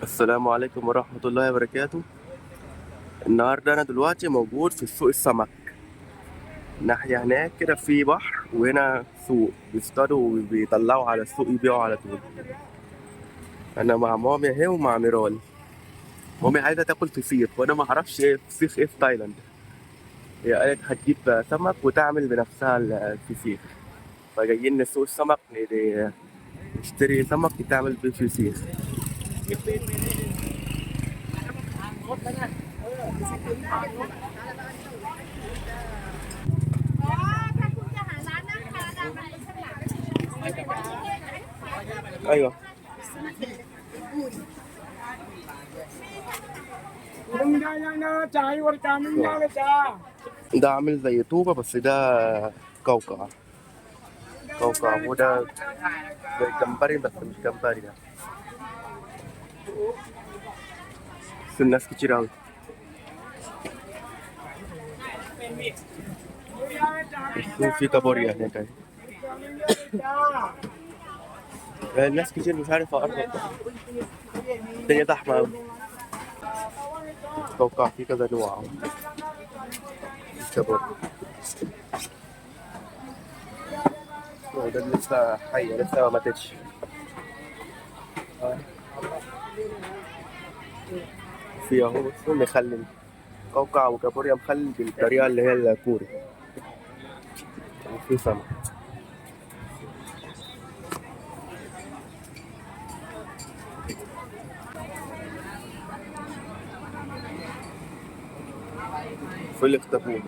السلام عليكم ورحمة الله وبركاته. النهاردة أنا دلوقتي موجود في سوق السمك. ناحية هناك كده في بحر، وهنا سوق بيصطادوا وبيطلعوا على السوق يبيعوا على طول. أنا مع مامي أهي ومع ميرال. مامي عايزة تاكل فسيخ، وأنا ما أعرفش إيه فسيخ إيه في تايلاند. هي قالت هتجيب سمك وتعمل بنفسها الفسيخ، فجايين لسوق السمك نشتري سمك وتعمل بيه فسيخ. أيوه. ده عامل زي طوبة، بس ده قوقع. قوقع، وده زي جمبري بس مش جمبري ده. بس الناس كتير أوي. في كابوريا هناك أهي. الناس كتير مش عارف أقرب. الدنيا زحمة أوي. قوقع فيه كذا نوع. كابوريا. ده لسه حية، لسه ما ماتتش. في أهو بصوا مخلل. قوقع وكابوريا مخلل بالطريقة اللي هي الكوري. وفي سمك. في الاختفون.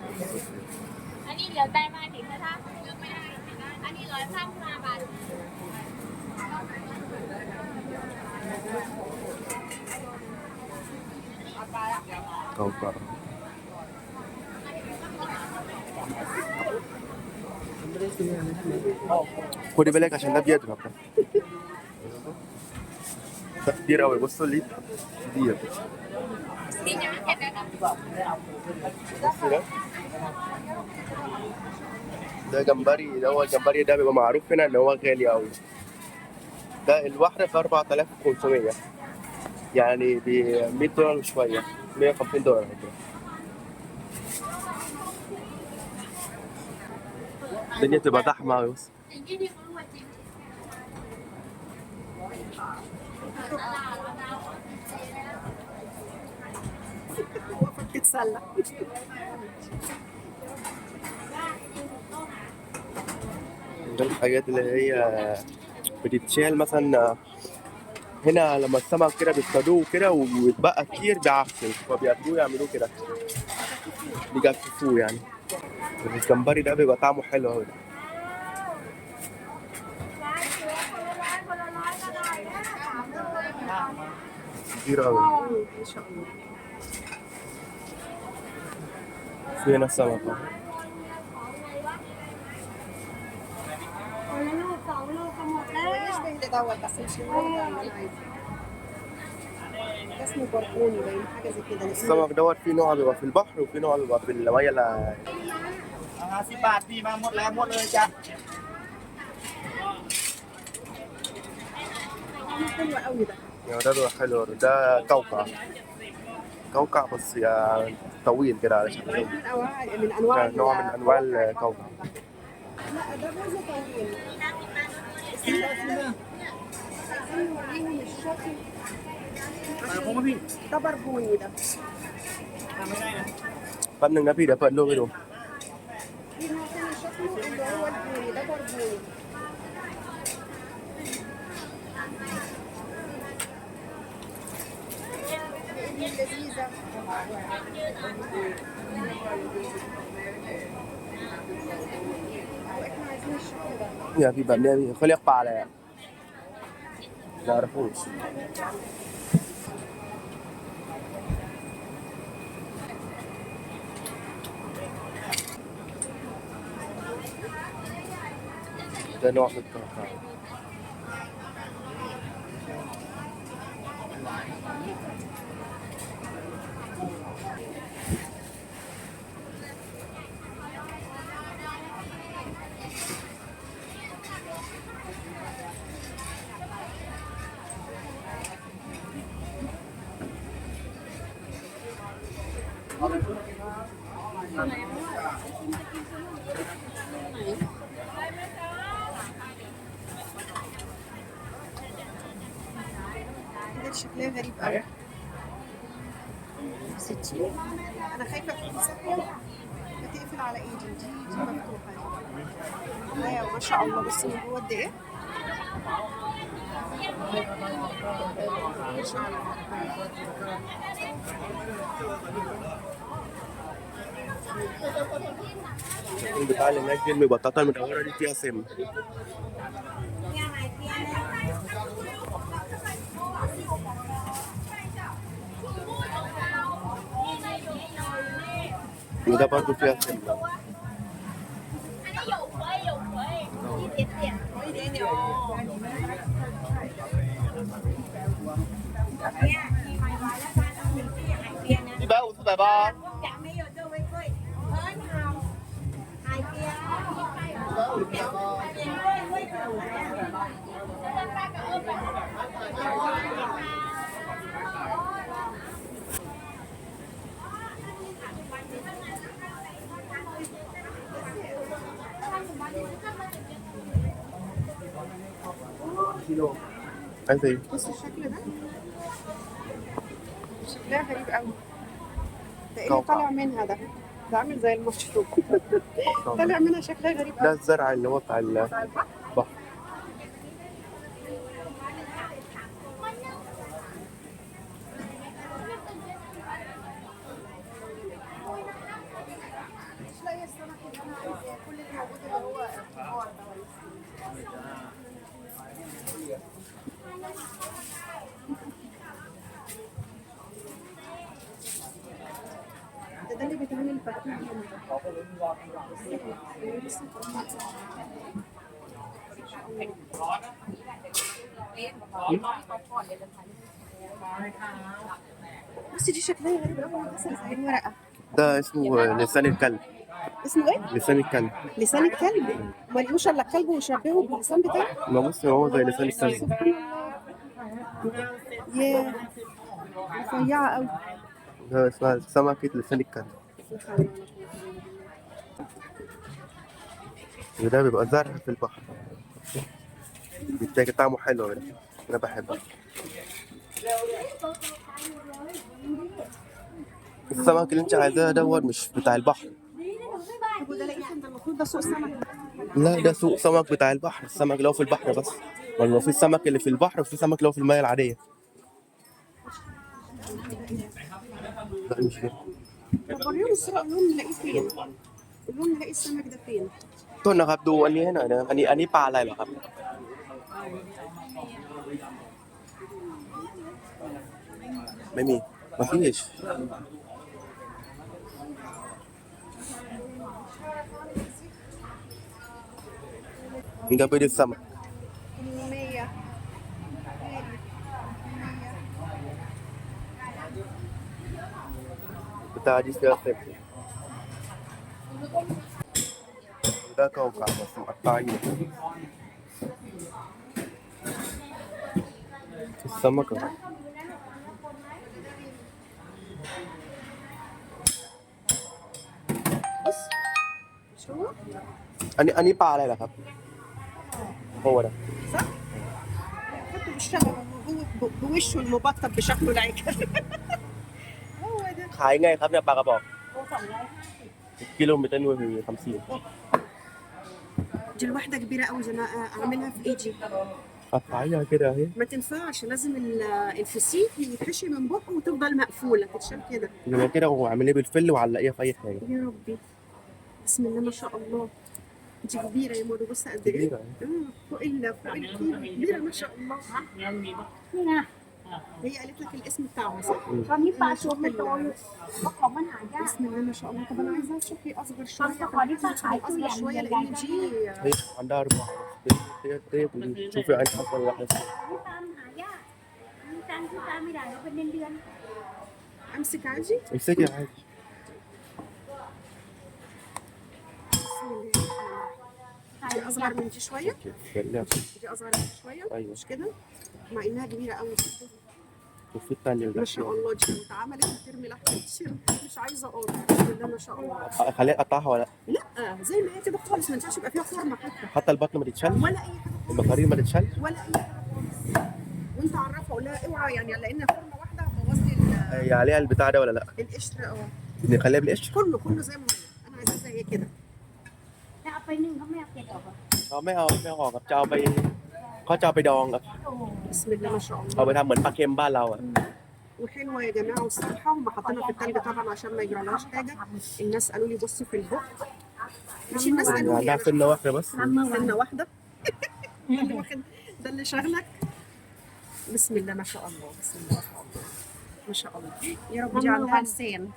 อันนี้เหลือได้มากถึงนะคะยกไม่ได้อันนี้135 บาท قوقع. خدي بالك عشان ده بيضرب ده. ده كتير أوي، بصوا ليه كتير. بص ده جمبري، ده هو الجمبري ده بيبقى معروف هنا ان هو غالي قوي. ده الواحدة ب 4500، يعني ب 100 دولار وشوية، 150 دولار كده. الدنيا تبقى زحمة أوي. بص تتسلى. ده الحاجات اللي هي بتتشال مثلا. هنا لما السمك كده بيصطادوه كده ويتبقى كتير بيعفن، فبياخدوه يعملوه كده، بيجففوه يعني. الجمبري ده بيبقى طعمه حلو أوي. كتير أوي. ان شاء الله. في هنا سمك أهو. ليش بهدي دوت بس مش هو ده اللي انا عايزه. ده اسمه برقوني باين حاجه زي كده. السمك دوت في نوع بيبقى في البحر، وفي نوع بيبقى في المية 50 บาทพี่มาหมดแล้วหมดเลยจ้ะ حلو قوي ده. يعني ده بيبقى حلو. ده قوقع. قوقع بس يعني طويل كده على شكل من انواع نوع من انواع القوقع. لا ده جوز طويل. عايزين نوريهم الشكل. ده بربوني ده. แป๊บนึงนะพี่เดี๋ยวเปิดรูปให้ดู في نوع تاني شكله اللي هو البوني ده بربوني. لذيذة. واحنا عايزين الشكل ده. เนี่ยพี่แบบเนี้ยพี่เขาเรียกปลาอะไรอ่ะما اعرفوش. ده نوع من القوقع. كده شكلها غريب قوي. 60. انا خايفه تكون صحيه بتقفل على ايدي. دي مفتوحه. ايوه ما شاء الله. بصي من جوه قد ايه. ما شاء الله. بتاع اللي هناك دي البطاطا المدورة دي فيها سم. وده برضه فيها سم. Đi bao số bài ba. عايز ايه؟ بص الشكل ده. شكلها غريب قوي. ده ايه اللي طالع منها ده؟ ده عامل زي المشروب. طالع منها شكلها غريب ده قوي. الزرع اللي هو بتاع البحر. مش لاقيه السمك اللي انا عايزاه. كل اللي موجود اللي هو البحار ده اللي بيتعمل فتوح هنا. بس دي شكلها غريب قوي. مثلا زي الورقه. ده اسمه لسان الكلب. اسمه ايه؟ لسان الكلب. لسان الكلب. ما لقوش الا الكلب وشبهه باللسان بتاعه. ما بص هو زي لسان الكلب. سبحان الله. ياه رفيعه قوي. ده اسمها سمكة لسان الكلب. وده بيبقى زرع في البحر. بيتاكل طعمه حلو ده. أنا بحبه. السمك اللي أنت عايزاه دوت مش بتاع البحر. طب وده لقيت انت المفروض ده سوق سمك. لا ده سوق سمك بتاع البحر. السمك اللي هو في البحر بس. ولا في السمك اللي في البحر وفي سمك اللي هو في المياه العادية. لا مش كده. طب وريهم الصورة. قول لهم نلاقيه فين. قول لهم نلاقي السمك ده فين. โทษนะครับดูอันนี้ให้หน่อยนะอันนี้ปลาอะไรเหรอครับไม่มีมาฟิชده بيض السمك 100. بتاع دي فيها سم ده كوكب بس مقطعين السمك اهو بص شوอันนี้ปลาอะไรเหรอครับهو ده صح؟ حطه بالشبه بوشه المبطط بشكله العكر. هو ده. ขายไงครับเนี่ยปลากระบอก هو 250 กิโลเมตรนึงคือ50 دي الواحدة كبيرة قوي. زي ما اعملها في ايدي. قطعيها كده اهي ما تنفعش. لازم الفسيخ يتحشي من بقه وتفضل مقفولة تتشال كده. يبقى كده واعمليه بالفل وعلقيها في اي حاجه يا ربي. بسم الله ما شاء الله. دي كبيرة يا مولو. بص قد ايه. كبيرة فوق الكيلو. كبيرة ما شاء الله. هي قالت لك الاسم بتاعها صح؟ ตอนนี้ปลาชุบไม่โตอยู่เพราะของมันหายาก بسم الله ما شاء الله. طب انا عايزة اشوف هي اصغر شوية. خلاص خليك خايف اصغر يعني شوية يعني لان دي هي عندها 4 شوفي عين اكبر واحده ตามหายากมีการที่ตามไม่ได้เราเป็นเดือน امسك عادي. امسكي عادي بسم الله. دي اصغر من دي شوية. خليها دي اصغر من دي شوية. أيوة. مش كده؟ مع انها كبيرة قوي. وفي الثانيه ما شاء الله دي اتعملت وترمي لحمه الشرب، مش عايزه اقاطع، بسم الله ما شاء الله. خليها اقطعها ولا لا زي ما هي كده خالص، ما ينفعش يبقى فيها فورمه حتى البطن ما تتشال ولا اي حاجه خالص، المصارين ما تتشال ولا اي حاجه خالص. وانت عرفها قول لها اوعى يعني، لان فورمه واحده بوظت هي عليها البتاع ده ولا لا؟ القشر. نخليها بالقشر؟ كله زي ما هو، انا عايزاه زي كده. ถ้าเอาไปนึ่งเขาไม่เอาเกล็ดออกอ่ะ ไม่เอาครับจะเอาไปเขาจะเอาไปดองครับ โอ้ بسم الله ما شاء เอา الله. ไปทำเหมือนปลาเค็มบ้านเราอ่ะ وحلوه يا جماعه والصراحه، وما حاطينها في التلج طبعا عشان ما يجرالهاش حاجه. الناس قالوا لي بصي في البق، مش الناس قالوا لي عندها سنه واحده بس. سنه واحده. اللي واخد ده اللي شغلك. بسم الله ما شاء الله، بسم الله ما شاء الله، ما شاء الله. يا رب دي عندها لسان.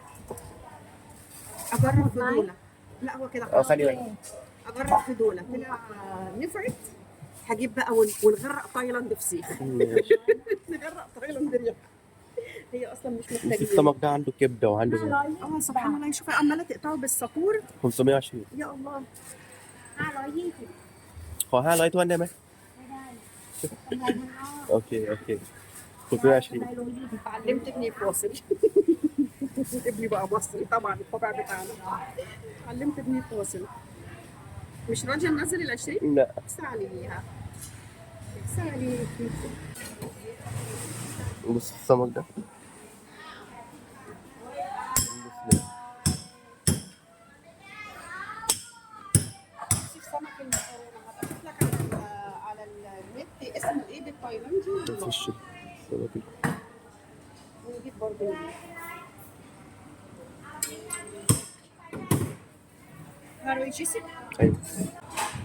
اجرب في دولة. لا هو كده خلاص. ثانيه اجرب في دولة طلع نفعت، هجيب بقى ونغرق تايلاند فسيخ. نغرق تايلاند ريح. هي اصلا مش في محتاجين. السمك ده عنده كبده وعنده سبحان الله. شوفي عماله تقطعه بالساطور. 520 يا الله. 520 ขอ500ถ้วนได้ไหม ไม่ได้กำไรมันนอก โอเค520 กำไร120 علمت ابني فاصل. ابني بقى مصري طبعا الطبع بتاعنا. علمت ابني فاصل. مش راضيه ننزل ال 20؟ لا اكسى عليها. اكسى عليكي. بص السمك ده شوف سمك المكرونه، هبعت لك على النت اسمه ايه بالتايلاندي. في الشرب السمك ونجيب برضه هاروي جيسي. ايوه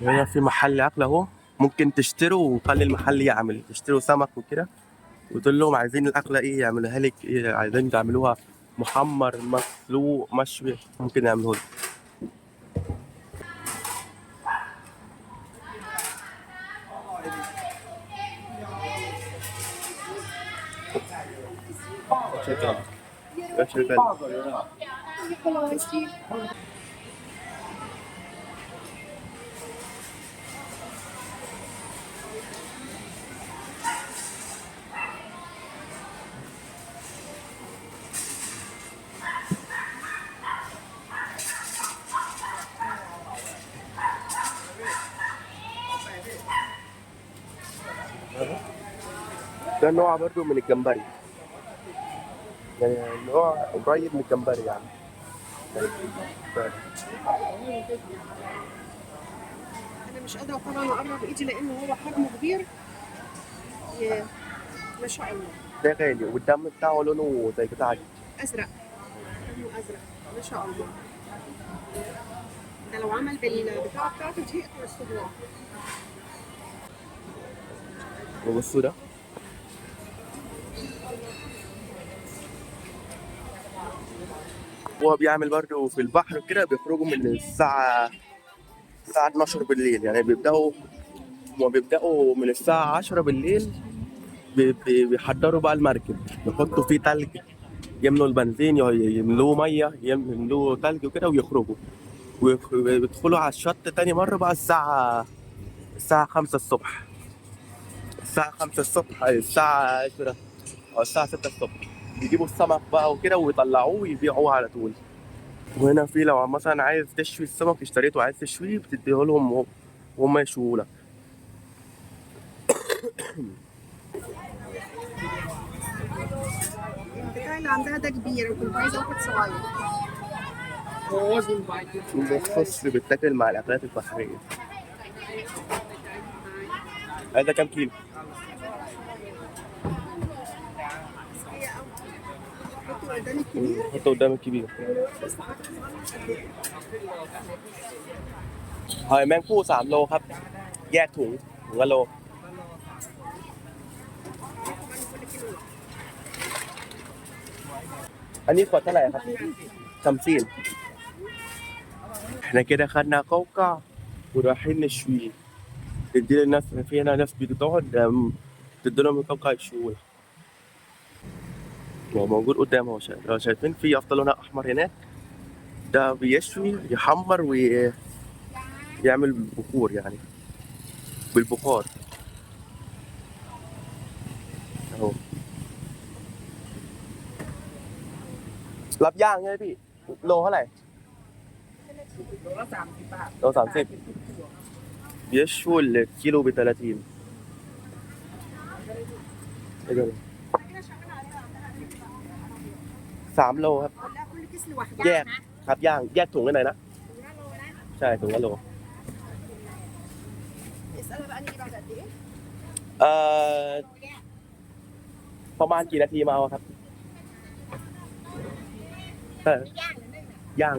هنا في محل اكل اهو، ممكن تشتروا وخلي المحل يعمل، تشتروا سمك وكده وتقول لهم عايزين الاكله ايه يعملوها لك، ايه عايزين تعملوها محمر مسلوق مشوي ممكن يعملوه لك. شكرا. ده نوع برضه من الجمبري، يعني نوع قريب من الجمبري يعني. انا مش قادره طبعا اقرب ايدي لانه هو حجمه كبير. ما شاء الله. ده غالي والدم بتاعه لونه زي بتاعي ازرق، لونه ازرق ما شاء الله. ده لو عمل بالبتاعه بتاعته دي يقطع الصباع. وبصوا ده هو بيعمل برضه في البحر كده، بيخرجوا من الساعة 12 بالليل، يعني بيبدأوا من الساعة 10 بالليل بيحضروا بقى المركب، يحطوا فيه تلج، يملوا البنزين، يملوه مية، يملوه تلج وكده ويخرجوا ويدخلوا على الشط تاني مرة بقى الساعة 5 الصبح. الساعة 5 الصبح الساعة 10 أو الساعة 6 الصبح بيجيبوا السمك بقى وكده ويطلعوه ويبيعوه على طول. وهنا في لو مثلا عايز تشوي السمك اشتريته عايز تشويه بتديه لهم وهم يشووه لك. البتاع اللي عندها ده كبير وكنت عايزه واحد صغير. مخصوص بيتاكل مع الأكلات البحرية. هذا كام كيلو؟ حطوا قدامي الكبير. حطه قدام الكبير. هاي แมงผู้3 โลครับแยกถุงละโล. أني خد ثلاثةครับ 50. احنا كده خدنا كوكا ورايحين نشوي، ندي للناس، في هنا ناس بتقعد تدي لهم الكوكا يشووه. هو موجود قدام اهو، لو شايفين في يافطة لونها أحمر هناك، ده بيشوي يحمر ويعمل بخور يعني بالبخار اهو. รับย่างใช่ไหมพี่โลเท่าไหร่ โลละ30 บาท โล30 بيشووا الكيلو ب30 3 โลครับ ولا كل كيس لوحده แยกครับย่างแยกถุงกันหน่อยนะ ใช่ถุงละโล اسألها بقى نيجي بعد قد ايه เอ่อประมาณกี่นาทีมาเอาครับย่าง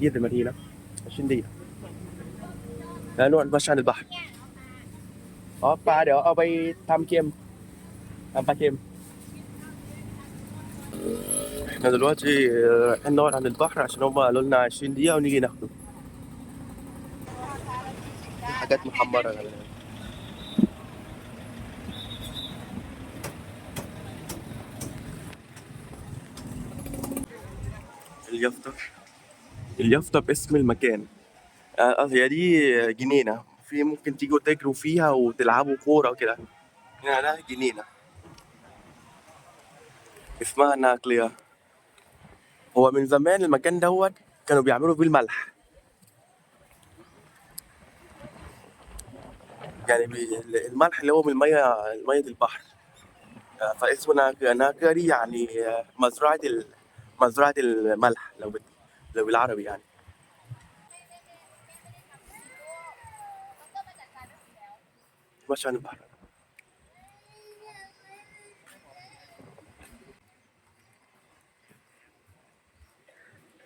20 นาทีนะชิ้นดีแล้วนวดวัชชันบัตอ๋อปลาเดี๋ยวเอาไปทำเค็มทำปลาเค็มاحنا دلوقتي رايحين نقعد عند البحر عشان هم قالوا لنا 20 دقيقة ونيجي ناخده حاجات محمرة غالبا اليافطة باسم المكان هي دي جنينة في ممكن تيجوا تجروا فيها وتلعبوا كورة وكده هنا ده جنينة اسمها ناقلية هو من زمان المكان دوت كانوا بيعملوا فيه الملح يعني الملح اللي هو من مية البحر فاسمه ناقري يعني مزرعة الملح لو بالعربي يعني ماشي عن البحر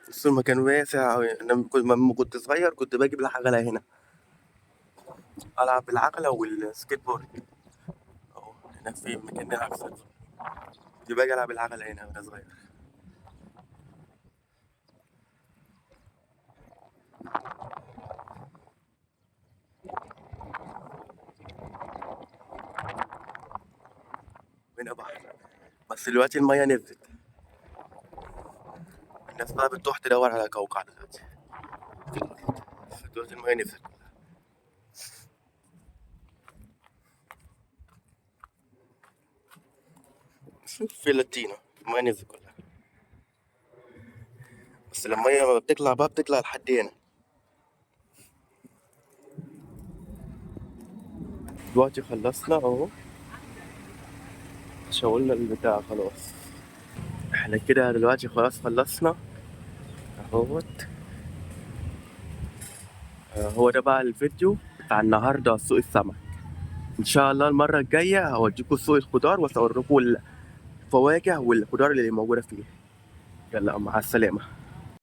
بس المكان واسع أوي. أنا لما كنت صغير كنت باجي بالعجلة هنا ألعب بالعجلة والسكيت بورد أهو هنا في مكان نلعب سكيت بورد كنت باجي ألعب بالعجلة هنا وأنا صغير هنا بحر بس دلوقتي المية نزلت الناس بقى بتروح تدور على قوقعة دلوقتي المية نزلت في لاتينا المية نزلت كلها بس لما المية بتطلع بقى بتطلع لحد هنا دلوقتي خلصنا اهو شاولنا البتاع خلاص احنا كده دلوقتي خلاص خلصنا اهوت هو ده بقى الفيديو بتاع النهارده سوق السمك ان شاء الله المره الجايه هوديكم سوق الخضار واصور لكم الفواكه والخضار اللي موجوده فيه يلا مع السلامه